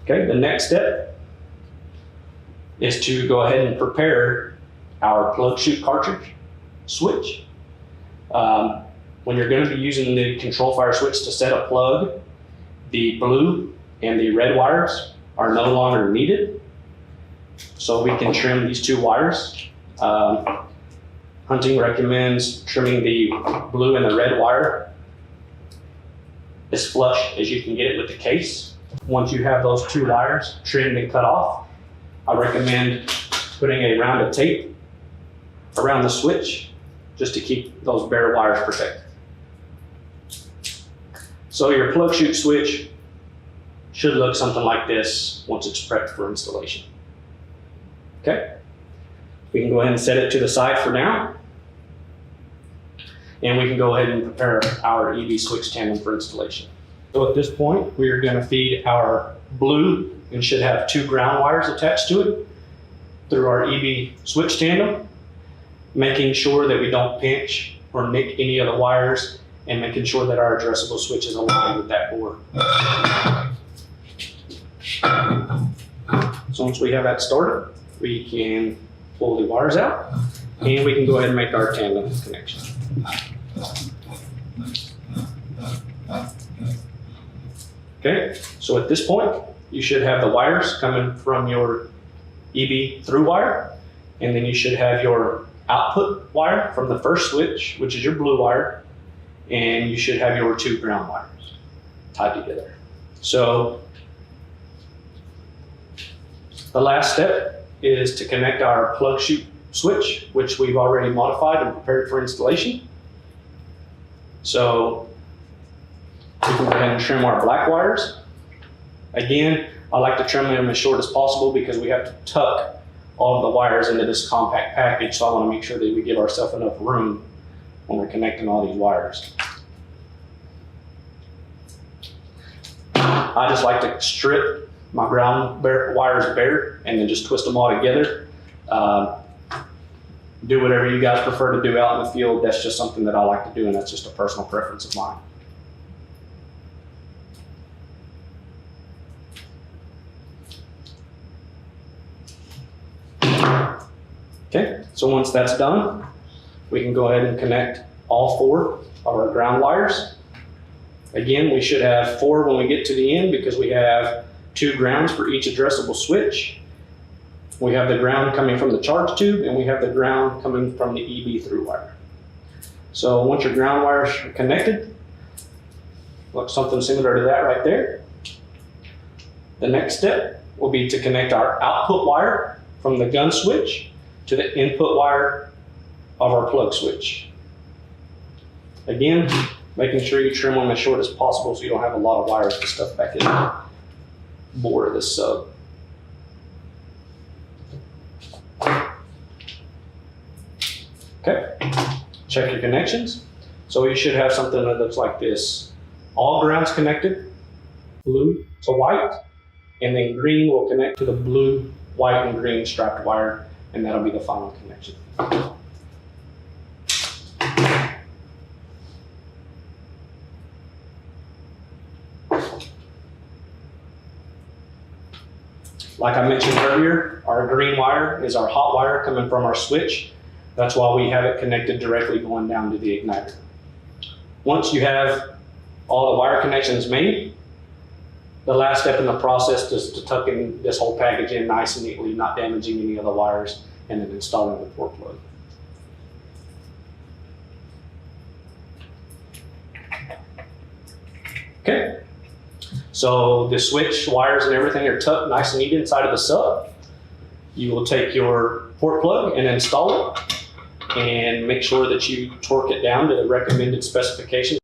Okay, the next step is to go ahead and prepare our plug chute cartridge switch. When you're going to be using the ControlFire switch to set a plug, the blue and the red wires are no longer needed. So we can trim these two wires. Hunting recommends trimming the blue and the red wire as flush as you can get it with the case. Once you have those two wires trimmed and cut off, I recommend putting a round of tape around the switch just to keep those bare wires protected. So your plug chute switch should look something like this once it's prepped for installation. Okay, we can go ahead and set it to the side for now. And we can go ahead and prepare our EV switch tandem for installation. So at this point, we are going to feed our blue and should have two ground wires attached to it through our EV switch tandem, making sure that we don't pinch or nick any of the wires and making sure that our addressable switch is aligned with that board. So once we have that started, we can pull the wires out and we can go ahead and make our tandem connection. Okay, so at this point, you should have the wires coming from your EB through wire, and then you should have your output wire from the first switch, which is your blue wire, and you should have your two ground wires tied together. So the last step is to connect our plug chute switch, which we've already modified and prepared for installation. So we can go ahead and trim our black wires. Again, I like to trim them as short as possible because we have to tuck all of the wires into this compact package, so I want to make sure that we give ourselves enough room when we're connecting all these wires. I just like to strip my ground wires bare and then just twist them all together. Do whatever you guys prefer to do out in the field. That's just something that I like to do, and that's just a personal preference of mine. Okay, so once that's done, we can go ahead and connect all four of our ground wires. Again, we should have four when we get to the end because we have two grounds for each addressable switch. We have the ground coming from the charge tube, and we have the ground coming from the EB through wire. So once your ground wires are connected, looks something similar to that right there. The next step will be to connect our output wire from the gun switch to the input wire of our plug switch. Again, making sure you trim them as short as possible so you don't have a lot of wires to stuff back in the board of this sub. Okay, check your connections. So you should have something that looks like this. All grounds connected, blue to white, and then green will connect to the blue, white, and green strapped wire, and that'll be the final connection. Like I mentioned earlier, our green wire is our hot wire coming from our switch. That's why we have it connected directly going down to the igniter. Once you have all the wire connections made, the last step in the process is to tuck in this whole package in nice and neatly, not damaging any of the wires, and then installing the port plug. Okay, so the switch wires and everything are tucked nice and neat inside of the sub. You will take your port plug and install it, and make sure that you torque it down to the recommended specifications